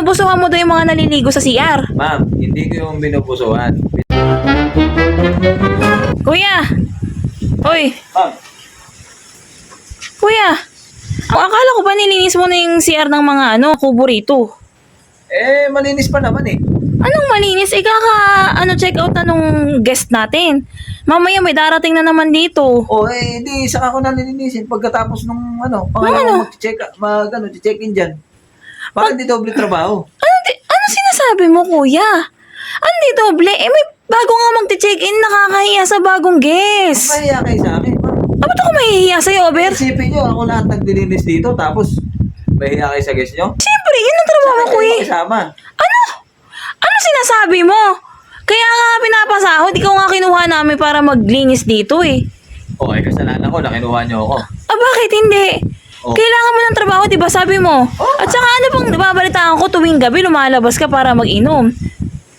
binubusuhan mo daw yung mga naliligo sa CR. Ma'am, hindi ko yung binubusuhan. Kuya! Hoy! Ma'am, Kuya! Ang akala ko ba nilinis mo na yung CR ng mga kubo rito? malinis pa naman eh. Anong malinis? Check out na nung guest natin. Mamaya may darating na naman dito. Di saka ko na nilinisin pagkatapos nung Ano? check-in dyan. Para hindi doble trabaho. Ano sinasabi mo, kuya? Hindi doble. May bago nga magte-check-in, nakakahiya sa bagong guest. Mahiya kayo sa akin, ma'am. Ba't ako mahihiya sa'yo, Ober? Isipin nyo, ako lahat nagdilinis dito, tapos mahiya kayo sa guest nyo? Siyempre, yun ang trabaho ko eh. Kasama. Ano sinasabi mo? Kaya nga pinapasahod, ikaw nga kinuha namin para maglinis dito eh. Kasalanan ko na kinuha nyo ako. Bakit hindi? Kailangan mo ng trabaho, di ba sabi mo? At saka ano pang nababalitaan ko tuwing gabi lumalabas ka para mag-inom?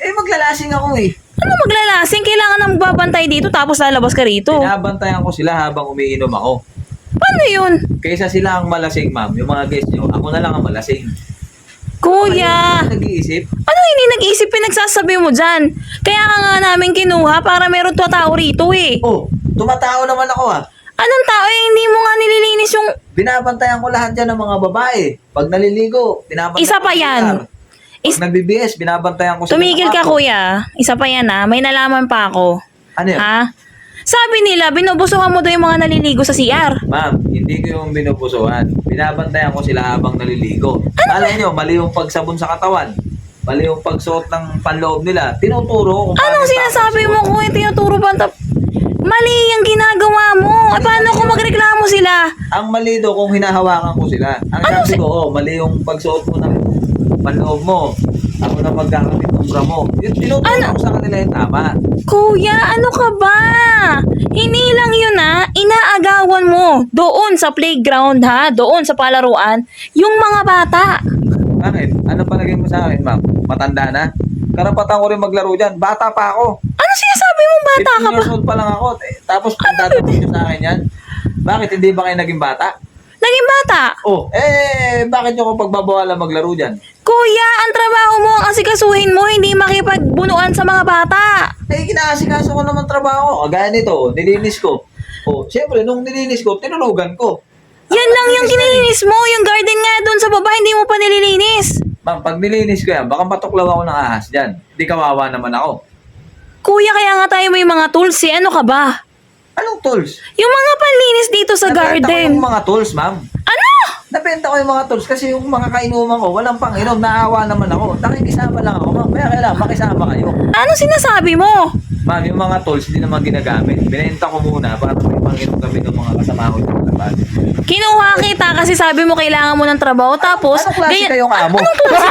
Maglalasing ako eh. Ano maglalasing? Kailangan na magbabantay dito tapos lalabas ka rito. Binabantayan ko sila habang umiinom ako. Paano yun? Kaysa sila ang malasing, ma'am, yung mga guest nyo, ako na lang ang malasing. Kuya! Nag-iisip? Ano hindi nag-isip pinagsasabi mo dyan? Kaya ka nga namin kinuha para meron tao rito eh. Tumatao naman ako ah. Anong tao eh? Hindi mo nga nililinis yung... Binabantayan ko lahat dyan ng mga babae. Pag naliligo, binabantayan Isa ko pa yan. Pag nag-BBS, binabantayan ko sila. Tumigil ka kuya. Isa pa yan ha. May nalaman pa ako. Ano yun? Ha? Sabi nila, binubusuhan mo daw yung mga naliligo sa CR. Ma'am, hindi ko yung binubusuhan. Binabantayan ko sila habang naliligo. Alam nyo, mali yung pagsabon sa katawan. Mali yung pagsuot ng panloob nila. Tinuturo ko. Anong sinasabi mo kuya? Tinuturo ba? Mali yung ginagawa mo. Paano kung magreklamo sila? Ang mali do kung hinahawakan ko sila. Ang sabi ko, mali yung pagsuot mo ng panloob mo. Ako na pagkakamit ng bra mo. Yung tinuturo ko sa kanila yung tama. Kuya, ano ka ba? Hindi lang yun ha. Inaagawan mo doon sa playground ha. Doon sa palaruan. Yung mga bata. Bakit? Ano palagay mo sa akin, ma'am? Matanda na? Karapatan ko rin maglaro dyan. Bata pa ako. Ano sinasabi mo? Bata ka 15 ba? years old pa lang ako. Tapos pagdadating nyo sa akin yan. Bakit hindi ba kayo naging bata? Naging bata? Bakit nyo ko pagbabawalan maglaro dyan? Kuya, ang trabaho mo ang asikasuhin mo, hindi makipagbunuan sa mga bata. Kinaasikaso ko naman trabaho. Gaya nito, nilinis ko. Siyempre, nung nilinis ko, tinulugan ko. Yan lang yung kinilinis mo. Yung garden nga doon sa baba, hindi mo pa nililinis. Ma'am, pag nilinis ko yan, baka matuklaw ako ng ahas dyan. Di kawawa naman ako. Kuya, kaya nga tayo may mga tools eh. Ano ka ba? Anong tools? Yung mga panlinis dito sa Nabenta ko garden. yung mga tools, ma'am. Ano? Nabenta ko yung mga tools kasi yung mga kainuman ko, walang panginom, naawa naman ako. Nakikisama lang ako, ma'am. Kaya kailangan makisama kayo. Ano sinasabi mo? Ma'am, yung mga tools hindi naman ginagamit. Binenta ko muna para may panginom kami ng mga kasama ko yung labas. Kinuha kita kasi sabi mo kailangan mo ng trabaho. Tapos, Anong klase kayong amo? Anong tools?